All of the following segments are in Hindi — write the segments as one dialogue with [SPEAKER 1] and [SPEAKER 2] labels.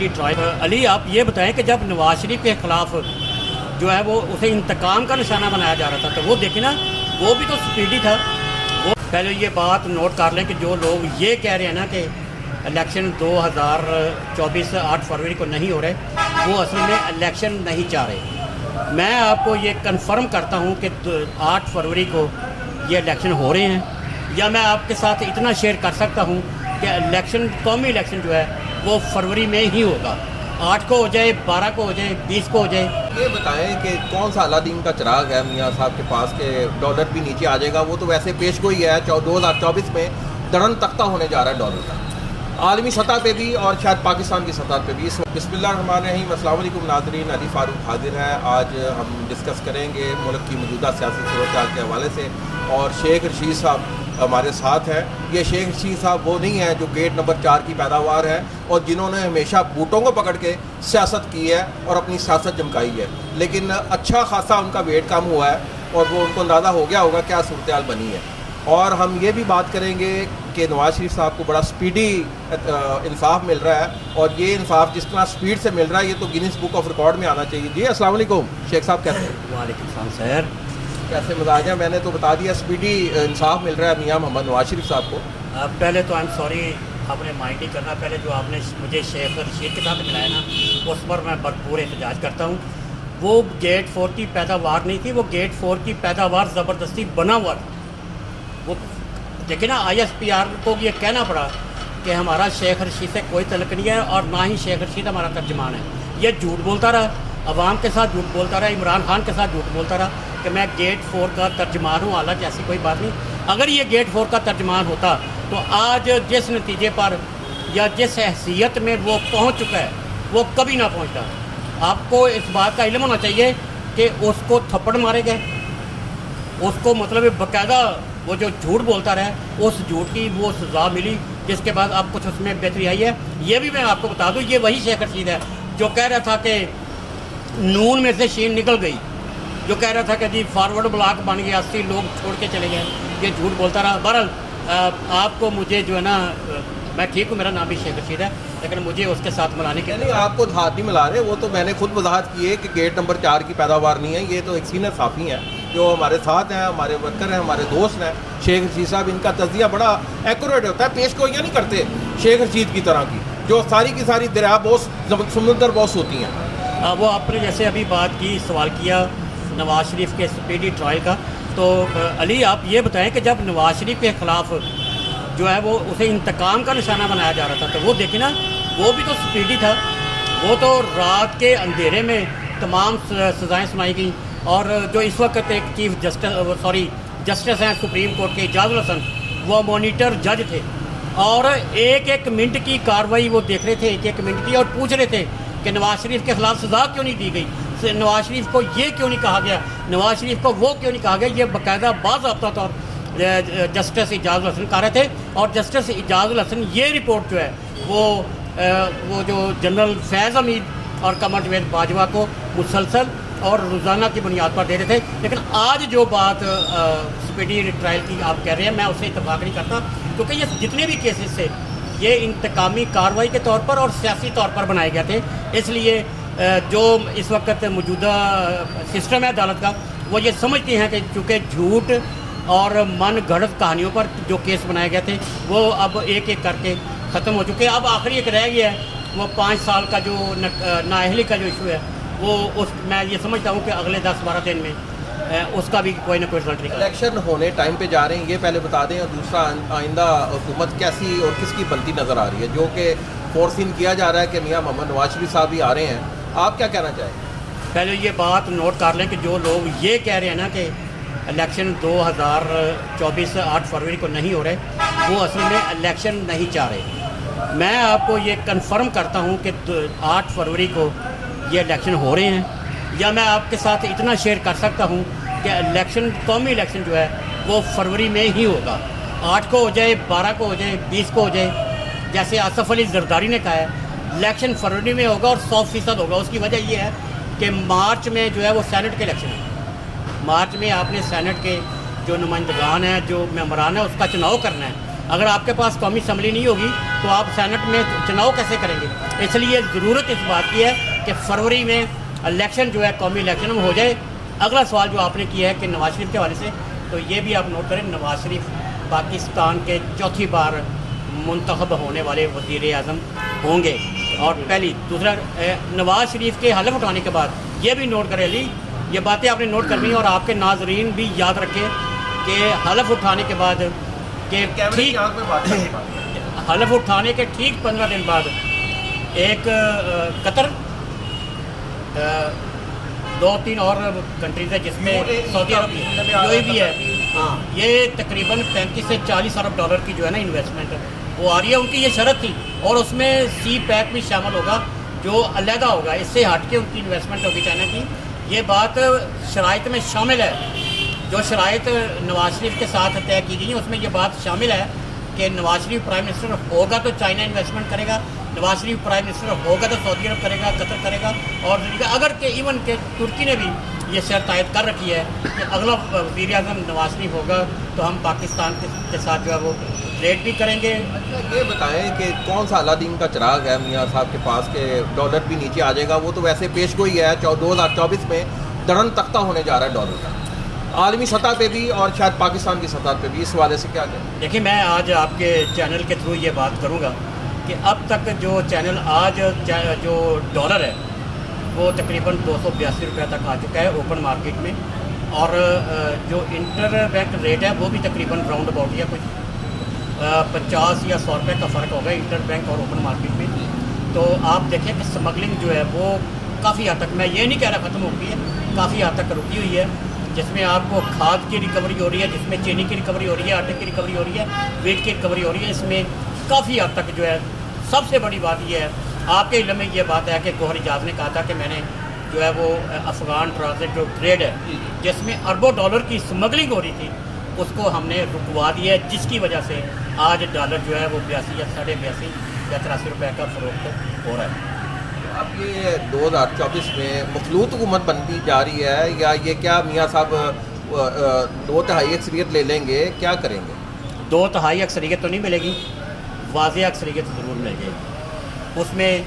[SPEAKER 1] अली, आप ये बताएं कि जब नवाज शरीफ के ख़िलाफ़ जो है वो उसे इंतकाम का निशाना बनाया जा रहा था, तो वो देखिए ना, वो भी तो स्पीडी था। वो पहले ये बात नोट कर लें कि जो लोग ये कह रहे हैं ना कि इलेक्शन 2024 8 फरवरी को नहीं हो रहे, वो असल में इलेक्शन नहीं चाह रहे। मैं आपको ये कन्फर्म करता हूँ कि 8 फरवरी को ये इलेक्शन हो रहे हैं। या मैं आपके साथ इतना शेयर कर सकता हूँ कि इलेक्शन, कौमी इलेक्शन जो है वो फरवरी में ही होगा। 8 को हो जाए, 12 को हो जाए, 20 को हो जाए।
[SPEAKER 2] ये बताएं कि कौन सा अलादीन का चिराग है मियाँ साहब के पास के डॉलर भी नीचे आ जाएगा। वो तो वैसे पेश गोई है 2024 में दरन तख्ता होने जा रहा है डॉलर का, आलमी सतह पे भी और शायद पाकिस्तान की सतह पे भी। बिस्मिल्लाहिर्रहमानिर्रहीम, अस्सलाम वालेकुम नाज़रीन, अली फ़ारूक हाजिर है। आज हम डिस्कस करेंगे मुल्क की मौजूदा सियासी सूरत के हवाले से, और शेख रशीद साहब हमारे साथ हैं। ये शेख रशीद साहब वो नहीं है जो गेट नंबर 4 की पैदावार है और जिन्होंने हमेशा बूटों को पकड़ के सियासत की है और अपनी सियासत जमकाई है, लेकिन अच्छा खासा उनका वेट कम हुआ है और वो उनको अंदाज़ा हो गया होगा क्या सूरत हाल बनी है। और हम ये भी बात करेंगे कि नवाज शरीफ साहब को बड़ा स्पीडी इंसाफ मिल रहा है, और ये इंसाफ जिस तरह स्पीड से मिल रहा है ये तो गिनीज बुक ऑफ रिकॉर्ड में आना चाहिए। जी अस्सलाम वालेकुम शेख साहब, कैसे हैं?
[SPEAKER 1] वालेकुम सलाम सर,
[SPEAKER 2] कैसे मिजाज हैं? मैंने तो बता दिया स्पीडी इंसाफ मिल रहा है मियाँ मोहम्मद नवाज शरीफ साहब को।
[SPEAKER 1] पहले तो आई एम सॉरी, आपने माइंड नहीं करना। पहले जो आपने मुझे शेख रशीद के साथ मिलाया ना, उस पर मैं भरपूर एहतजाज करता हूँ। वो गेट 4 की पैदावार नहीं थी, वो गेट 4 की पैदावार ज़बरदस्ती बना हुआ था। वो देखिए ना, ISPR को ये कहना पड़ा कि हमारा शेख रशीद से कोई तल्लुक़ नहीं है और ना ही शेख रशीद हमारा तर्जमान है। ये झूठ बोलता रहा, अवाम के साथ झूठ बोलता रहा, इमरान खान के साथ झूठ बोलता रहा कि मैं गेट 4 का तर्जमान हूँ। हालांकि ऐसी कोई बात नहीं। अगर ये गेट 4 का तर्जमान होता तो आज जिस नतीजे पर या जिस हैसियत में वो पहुँच चुका है वो कभी ना पहुँचता। आपको इस बात का इल्म होना चाहिए कि उसको थप्पड़ मारे गए, उसको मतलब बाकायदा वो जो झूठ बोलता रहा, उस झूठ की वो सज़ा मिली, जिसके बाद अब कुछ उसमें बेहतरी आई है। ये भी मैं आपको बता दूँ, ये वही शेख रशीद है जो कह रहा था कि नून में से शीन निकल गई, जो कह रहा था कि जी फॉरवर्ड ब्लॉक बन गया, 80 लोग छोड़ के चले गए। ये झूठ बोलता रहा। बहरहाल आपको मुझे जो है ना, मैं ठीक हूँ, मेरा नाम भी शेख रशीद है, लेकिन मुझे उसके साथ मिलाने के
[SPEAKER 2] नहीं, आपको हाथ नहीं मिला रहे। वो तो मैंने खुद वजाहत की है कि गेट नंबर 4 की पैदावार नहीं है। ये तो एक सीनियर साफ़ी हैं जो हमारे साथ हैं, हमारे वर्कर हैं, हमारे दोस्त हैं। शेख रशीद साहब, इनका तजिया बड़ा एक्यूरेट होता है, पेश गोइयाँ नहीं करते शेख रशीद की तरह की जो सारी की सारी दरिया बॉस समुंदर बॉस होती हैं।
[SPEAKER 1] वो आपने जैसे अभी बात की, सवाल किया नवाज शरीफ के स्पीडी ट्रायल का, तो अली आप ये बताएं कि जब नवाज शरीफ के ख़िलाफ़ जो है वो उसे इंतकाम का निशाना बनाया जा रहा था, तो वो देखिए ना, वो भी तो स्पीडी था। वो तो रात के अंधेरे में तमाम सज़ाएँ सुनाई गई। और जो इस वक्त एक चीफ जस्टिस हैं सुप्रीम कोर्ट के, इजाज़ुल हसन, वो मॉनिटर जज थे और एक एक मिनट की कार्रवाई वो देख रहे थे, एक एक मिनट की, और पूछ रहे थे कि नवाज शरीफ के ख़िलाफ़ सज़ा क्यों नहीं दी गई, नवाज शरीफ को ये क्यों नहीं कहा गया, नवाज शरीफ को वो क्यों नहीं कहा गया। ये बाकायदा बाज़ाब्ता तौर जस्टिस इजाज़ुल हसन कर रहे थे। और जस्टिस इजाज़ुल हसन ये रिपोर्ट जो है वो जो जनरल फैज़ हमीद और कमर जवेद बाजवा को मुसलसल और रोज़ाना की बुनियाद पर दे रहे थे। लेकिन आज जो बात स्पीडी ट्रायल की आप कह रहे हैं, मैं उससे इत्तफाक नहीं करता, क्योंकि ये जितने भी केसेस थे ये इंतकामी कार्रवाई के तौर पर और सियासी तौर पर बनाए गए थे। इसलिए जो इस वक्त मौजूदा सिस्टम है अदालत का, वो ये समझते हैं कि चूँकि झूठ और मन गढ़ंत कहानियों पर जो केस बनाए गए थे वो अब एक एक करके ख़त्म हो चुके हैं। अब आखिरी एक रह गया है, वो 5 साल का जो नाअहली का जो इशू है, वो मैं ये समझता हूँ कि अगले 10-12 दिन में उसका भी कोई ना कोई रिजल्ट निकलेगा।
[SPEAKER 2] इलेक्शन होने टाइम पे जा रहे हैं, ये पहले बता दें। और दूसरा, आइंदा हुकूमत कैसी और किसकी बनती नज़र आ रही है, जो कि फोर्सिंग किया जा रहा है कि मियाँ मोहम्मद नवाज शरीफ साहब भी आ रहे हैं। आप क्या कहना चाहेंगे?
[SPEAKER 1] पहले ये बात नोट कर लें कि जो लोग ये कह रहे हैं ना कि इलेक्शन 2024 8 फरवरी को नहीं हो रहे, वो असल में इलेक्शन नहीं चाह रहे। मैं आपको ये कन्फर्म करता हूँ कि 8 फरवरी को ये इलेक्शन हो रहे हैं। या मैं आपके साथ इतना शेयर कर सकता हूँ कि इलेक्शन, कौमी इलेक्शन जो है वो फरवरी में ही होगा। 8 को हो जाए, 12 को हो जाए, 20 को हो जाए। जैसे आसफ़ अली ज़रदारी ने कहा है, इलेक्शन फरवरी में होगा और 100% होगा। उसकी वजह ये है कि मार्च में जो है वो सेनेट के इलेक्शन है। मार्च में आपने सेनेट के जो नुमाइंदगान हैं, जो मेंबरान है, उसका चुनाव करना है। अगर आपके पास कौमी असम्बली नहीं होगी तो आप सेनेट में चुनाव कैसे करेंगे? इसलिए ज़रूरत इस बात की है कि फरवरी में इलेक्शन जो है कौमी इलेक्शन में हो जाए। अगला सवाल जो आपने किया है कि नवाज शरीफ के हवाले से, तो ये भी आप नोट करें, नवाज शरीफ पाकिस्तान के चौथी बार मुंतखब होने वाले वज़ीर आज़म होंगे। और पहली दूसरा, नवाज शरीफ के हलफ उठाने के बाद ये भी नोट करें अली, ये बातें आपने नोट करनी और आपके नाजरीन भी याद रखें कि हलफ उठाने के बाद कि ठीक हलफ उठाने के ठीक 15 दिन बाद एक कतर 2-3 और कंट्रीज है जिसमें सऊदी अरब भी है, हाँ, ये तकरीबन 35 से 40 अरब डॉलर की जो है ना इन्वेस्टमेंट वो आ रही है। उनकी ये शर्त थी और उसमें सी पैक भी शामिल होगा जो अलहदा होगा, इससे हट के उनकी इन्वेस्टमेंट होगी चाइना की। ये बात शराइत में शामिल है, जो शराइत नवाज शरीफ के साथ तय की गई है उसमें ये बात शामिल है कि नवाज शरीफ प्राइम मिनिस्टर होगा तो चाइना इन्वेस्टमेंट करेगा, नवाज शरीफ प्राइम मिनिस्टर होगा तो सऊदी अरब करेगा, कतर करेगा। और अगर के इवन के तुर्की ने भी ये शर्त आयद कर रखी है कि अगला वज़ीर आज़म नवाज शरीफ होगा तो हम पाकिस्तान के साथ जो है वो ट्रेड भी करेंगे।
[SPEAKER 2] ये बताएं कि कौन सा अलादीन का चिराग है मियाँ साहब के पास के डॉलर भी नीचे आ जाएगा? वो तो वैसे पेश गोई है 2024 में दरन तख्ता होने जा रहा है डॉलर का, आलमी सतह पे भी और शायद पाकिस्तान की सतह पे भी। इस वाले से क्या कहें?
[SPEAKER 1] देखिए, मैं आज आपके चैनल के थ्रू ये बात करूँगा कि अब तक जो चैनल आज जो डॉलर है वो तकरीबन 282 रुपये तक आ चुका है ओपन मार्केट में, और जो इंटर बैंक रेट है वो भी तकरीबन राउंड अबाउट या कुछ 50 या 100 रुपये का फ़र्क होगा इंटर बैंक और ओपन मार्केट में। तो आप देखें कि स्मगलिंग जो है वो काफ़ी हद तक, मैं ये नहीं कह रहा ख़त्म हो गई है, काफ़ी हद तक रुकी हुई है, जिसमें आपको खाद की रिकवरी हो रही है, जिसमें चीनी की रिकवरी हो रही है, आटे की रिकवरी हो रही है, वीट की रिकवरी हो रही है। इसमें काफ़ी हद तक जो है, सबसे बड़ी बात यह है, आपके इल्म में ये बात है कि गौहर इजाज़ ने कहा था कि मैंने जो है वो अफ़गान ट्रांजिट जो ट्रेड है जिसमें अरबों डॉलर की स्मगलिंग हो रही थी उसको हमने रुकवा दिया है, जिसकी वजह से आज डॉलर जो है वो 82 या 82.5 या 83 रुपये का फ़रोख्त हो रहा है।
[SPEAKER 2] अब ये 2024 में मखलूत हुकूमत बनती जा रही है या ये क्या मियाँ साहब 2/3 अक्सरियत ले लेंगे, क्या करेंगे?
[SPEAKER 1] 2/3 अक्सरियत तो नहीं मिलेगी, वाज़ेह अक्सरियत ज़रूर मिलेगी। उसमें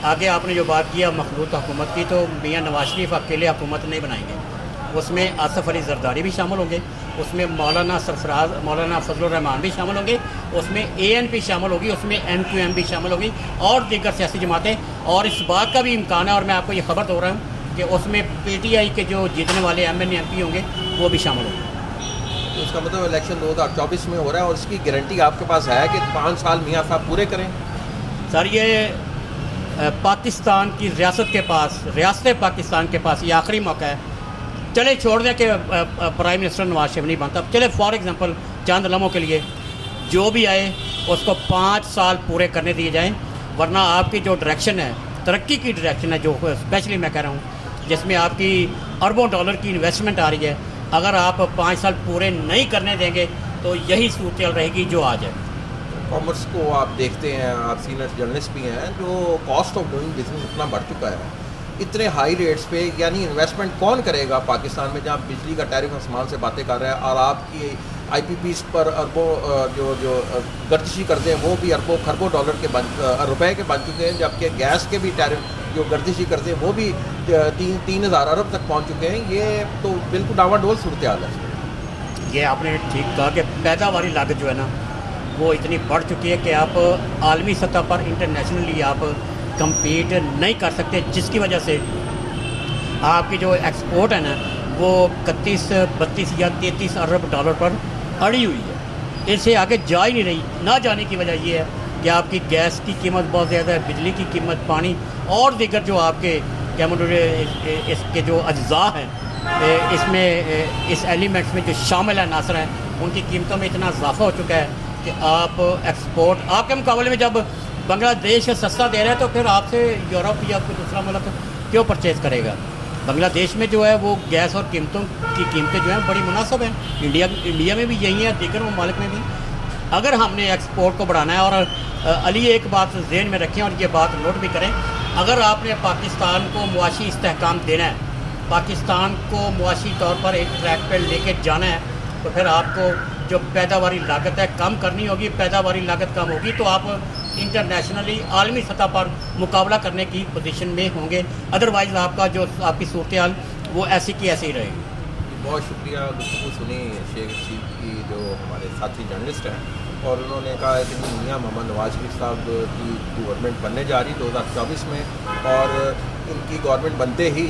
[SPEAKER 1] आगे आपने जो बात किया मखलूत हुकूमत की, तो मियाँ नवाज शरीफ अकेले हुकूमत नहीं बनाएंगे, उसमें आसफ़ अली ज़रदारी भी शामिल होंगे, उसमें मौलाना फजलुर रहमान भी शामिल होंगे, उसमें ANP शामिल होगी, उसमें M2M भी शामिल होगी और दीगर सियासी जमातें। और इस बात का भी इम्कान है, और मैं आपको ये खबर दे रहा हूँ कि उसमें PTI के जो जीतने वाले MN MP होंगे वो भी शामिल होंगे।
[SPEAKER 2] तो इसका मतलब इलेक्शन 2024 में हो रहा है और इसकी गारंटी आपके पास है कि 5 साल मियाँ साहब पूरे करें?
[SPEAKER 1] सर, ये पाकिस्तान की रियासत पाकिस्तान के पास ये आखिरी मौका है। चले छोड़ दें कि प्राइम मिनिस्टर नवाज शरीफ नहीं बनता, चले फॉर एग्जांपल चंद लम्हों के लिए जो भी आए उसको 5 साल पूरे करने दिए जाएं, वरना आपकी जो डायरेक्शन है, तरक्की की डायरेक्शन है, जो स्पेशली मैं कह रहा हूँ जिसमें आपकी अरबों डॉलर की इन्वेस्टमेंट आ रही है, अगर आप 5 साल पूरे नहीं करने देंगे तो यही सूरत रहेगी जो आज है।
[SPEAKER 2] कॉमर्स को आप देखते हैं, आप सीनियर जर्नलिस्ट भी हैं, जो कॉस्ट ऑफ डूइंग बिजनेस इतना बढ़ चुका है, इतने हाई रेट्स पे, यानी इन्वेस्टमेंट कौन करेगा पाकिस्तान में जहाँ बिजली का टैरिफ आसमान से बातें कर रहा है और आपकी IPPs पर अरबों जो गर्दिशी करते हैं वो भी अरबों खरबों डॉलर के रुपए के बन चुके हैं, जबकि गैस के भी टैरिफ जो गर्दिशी करते हैं वो भी 3,000 अरब तक पहुँच चुके हैं। ये तो बिल्कुल डावाडोल सूरत हाल है।
[SPEAKER 1] ये आपने ठीक कहा कि पैदावारी लागत जो है ना वो इतनी बढ़ चुकी है कि आप आलमी सतह पर इंटरनेशनली आप कम्पीट नहीं कर सकते, जिसकी वजह से आपकी जो एक्सपोर्ट है ना वो 31, 32 या 33 अरब डॉलर पर अड़ी हुई है, इससे आगे जा ही नहीं रही। ना जाने की वजह ये है कि आपकी गैस की कीमत बहुत ज़्यादा है, बिजली की कीमत, पानी और दीगर जो आपके क्या इसके जो अज्जा हैं इसमें इस एलिमेंट्स में जो शामिल है नासर हैं, उनकी कीमतों में इतना इजाफा हो चुका है कि आप एक्सपोर्ट आपके मुकाबले में जब बांग्लादेश सस्ता दे रहा है तो फिर आपसे यूरोप या कोई दूसरा मुल्क क्यों परचेज़ करेगा? बांग्लादेश में जो है वो गैस और कीमतें जो हैं बड़ी मुनासिब हैं, इंडिया में भी यही है, दीगर ममालिक में भी। अगर हमने एक्सपोर्ट को बढ़ाना है, और अली एक बात ज़हन में रखें और ये बात नोट भी करें, अगर आपने पाकिस्तान को मुआशी इस्तेहकाम देना है, पाकिस्तान को मुआशी तौर पर एक ट्रैक पर लेके जाना है, तो फिर आपको जो पैदावारी लागत है कम करनी होगी, पैदावारी लागत कम होगी तो आप इंटरनेशनली आलमी सतह पर मुकाबला करने की पोजीशन में होंगे। अदरवाइज़ आपका जो आपकी सूरत हाल वो ऐसी की ऐसी ही रहेगी।
[SPEAKER 2] बहुत शुक्रिया गुफ्तगू सुनी शेख रशीद की, जो हमारे साथी जर्नलिस्ट हैं, और उन्होंने कहा है कि मियां मोहम्मद नवाज शरीफ साहब की गवर्नमेंट बनने जा रही 2024 में, और उनकी गवर्नमेंट बनते ही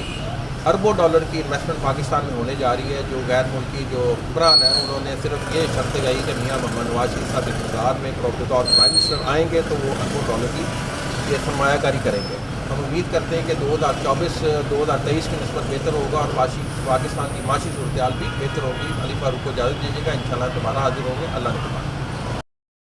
[SPEAKER 2] अरबों डॉलर की इन्वेस्टमेंट पाकिस्तान में होने जा रही है। जो गैर मुल्की जो हुक्मरान हैं उन्होंने सिर्फ ये शर्त लगाई कि मियां मोहम्मद नवाज शरीफ साहब इक़्तिदार में बतौर प्राइम मिनिस्टर आएंगे तो वो अरबों डॉलर की ये सरमायाकारी करेंगे। हम उम्मीद करते हैं कि 2024-2023 की निस्बत बेहतर होगा और पाकिस्तान की माशी सूरत हाल भी बेहतर होगी। अली फारूक को इजाज़त दीजिएगा, इंशाल्लाह दोबारा हाजिर होंगे। अल्लाह ने